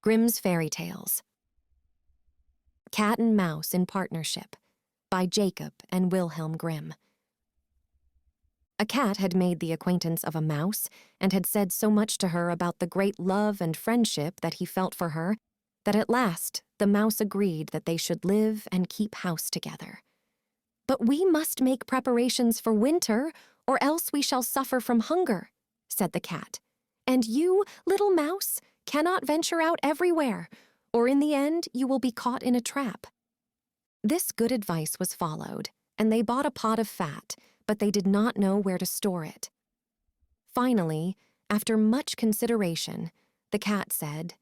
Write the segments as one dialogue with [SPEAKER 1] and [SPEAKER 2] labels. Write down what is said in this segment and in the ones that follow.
[SPEAKER 1] Grimm's Fairy Tales. Cat and Mouse in Partnership by Jacob and Wilhelm Grimm. A cat had made the acquaintance of a mouse and had said so much to her about the great love and friendship that he felt for her that at last the mouse agreed that they should live and keep house together. "But we must make preparations for winter, or else we shall suffer from hunger," said the cat. "And you, little mouse, cannot venture out everywhere, or in the end you will be caught in a trap." This good advice was followed, and they bought a pot of fat, but they did not know where to store it. Finally, after much consideration, the cat said,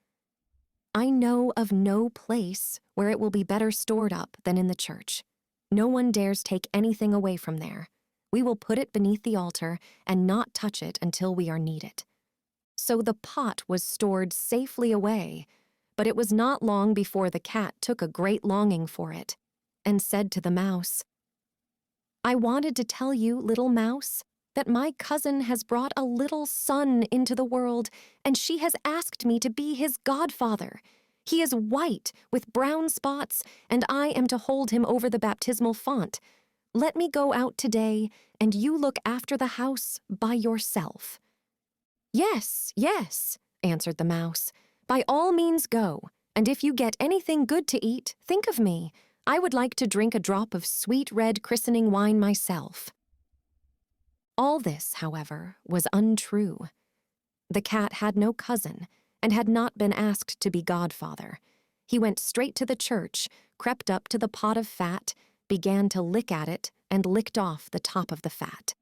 [SPEAKER 1] "I know of no place where it will be better stored up than in the church. No one dares take anything away from there. We will put it beneath the altar and not touch it until we are needed." So the pot was stored safely away, but it was not long before the cat took a great longing for it, and said to the mouse, "I wanted to tell you, little mouse, that my cousin has brought a little son into the world, and she has asked me to be his godfather. He is white with brown spots, and I am to hold him over the baptismal font. Let me go out today, and you look after the house by yourself." "Yes, yes," answered the mouse. "By all means go, and if you get anything good to eat, think of me. I would like to drink a drop of sweet red christening wine myself." All this, however, was untrue. The cat had no cousin, and had not been asked to be godfather. He went straight to the church, crept up to the pot of fat, began to lick at it, and licked off the top of the fat.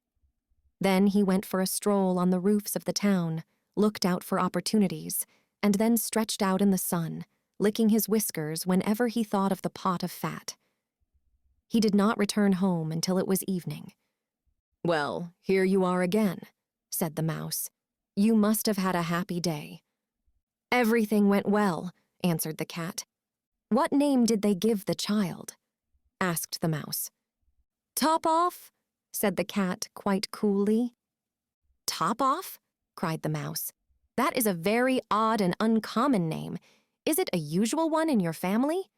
[SPEAKER 1] Then he went for a stroll on the roofs of the town, looked out for opportunities, and then stretched out in the sun, licking his whiskers whenever he thought of the pot of fat. He did not return home until it was evening. "Well, here you are again," said the mouse. "You must have had a happy day." "Everything went well," answered the cat. "What name did they give the child?" asked the mouse. "Top Off," said the cat quite coolly. "Top Off?" cried the mouse. "That is a very odd and uncommon name. Is it a usual one in your family?"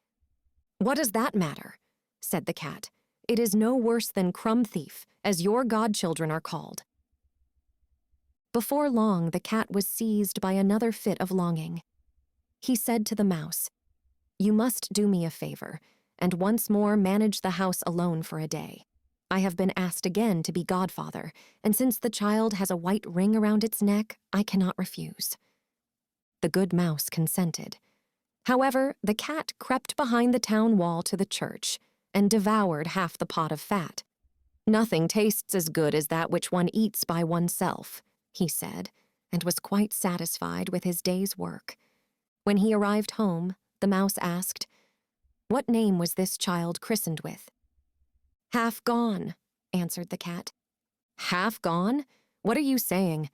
[SPEAKER 1] "What does that matter?" said the cat. "It is no worse than Crumb Thief, as your godchildren are called." Before long, the cat was seized by another fit of longing. He said to the mouse, "You must do me a favor, and once more manage the house alone for a day. I have been asked again to be godfather, and since the child has a white ring around its neck, I cannot refuse." The good mouse consented. However, the cat crept behind the town wall to the church and devoured half the pot of fat. "Nothing tastes as good as that which one eats by oneself," he said, and was quite satisfied with his day's work. When he arrived home, the mouse asked, "What name was this child christened with?" "Half Gone," answered the cat. "Half Gone? What are you saying?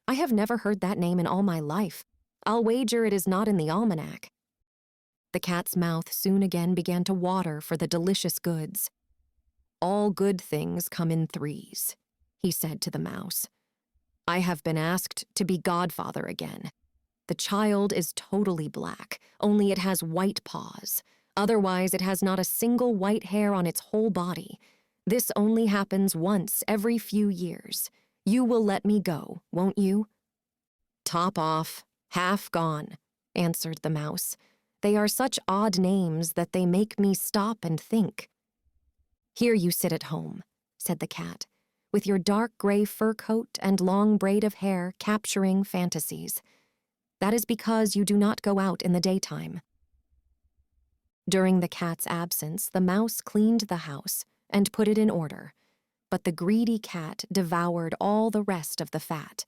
[SPEAKER 1] I have never heard that name in all my life. I'll wager it is not in the almanac." The cat's mouth soon again began to water for the delicious goods. "All good things come in threes," he said to the mouse. "I have been asked to be godfather again. The child is totally black, only it has white paws. Otherwise, it has not a single white hair on its whole body. This only happens once every few years. You will let me go, won't you?" "Top Off, Half Gone," answered the mouse. "They are such odd names that they make me stop and think." "Here you sit at home," said the cat, "with your dark gray fur coat and long braid of hair capturing fantasies. That is because you do not go out in the daytime." During the cat's absence, the mouse cleaned the house and put it in order, but the greedy cat devoured all the rest of the fat.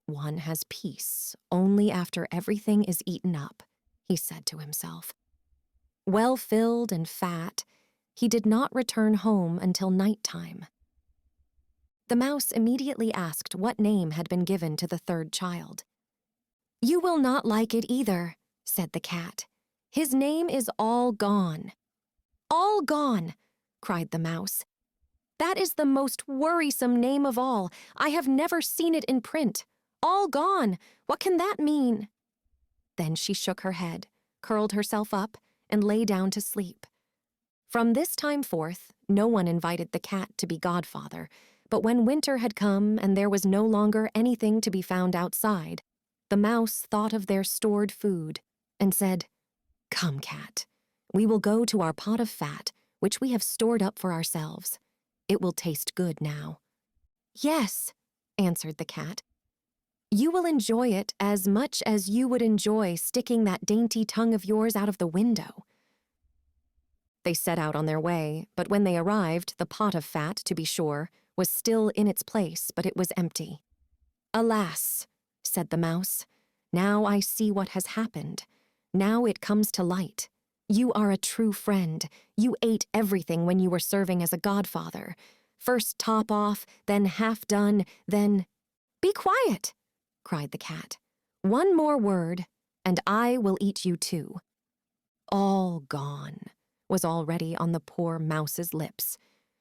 [SPEAKER 1] "One has peace only after everything is eaten up," he said to himself. Well filled and fat, he did not return home until night-time. The mouse immediately asked what name had been given to the third child. "You will not like it either," said the cat. "His name is All Gone." "All Gone!" cried the mouse. "That is the most worrisome name of all. I have never seen it in print. All Gone! What can that mean?" Then she shook her head, curled herself up, and lay down to sleep. From this time forth, no one invited the cat to be godfather, but when winter had come and there was no longer anything to be found outside, the mouse thought of their stored food and said, "Come, cat, we will go to our pot of fat, which we have stored up for ourselves. It will taste good now." "Yes," answered the cat. "You will enjoy it as much as you would enjoy sticking that dainty tongue of yours out of the window." They set out on their way, but when they arrived, the pot of fat, to be sure, was still in its place, but it was empty. "Alas," said the mouse, "now I see what has happened. Now it comes to light. You are a true friend. You ate everything when you were serving as a godfather. First top off, then half done, then—" "Be quiet!" cried the cat. "One more word, and I will eat you too." "All gone," was already on the poor mouse's lips.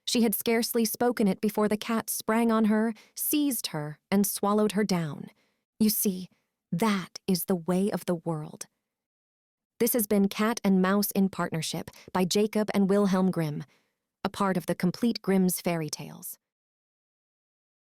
[SPEAKER 1] She had scarcely spoken it before the cat sprang on her, seized her, and swallowed her down. You see, that is the way of the world. This has been Cat and Mouse in Partnership by Jacob and Wilhelm Grimm, a part of the Complete Grimm's Fairy Tales.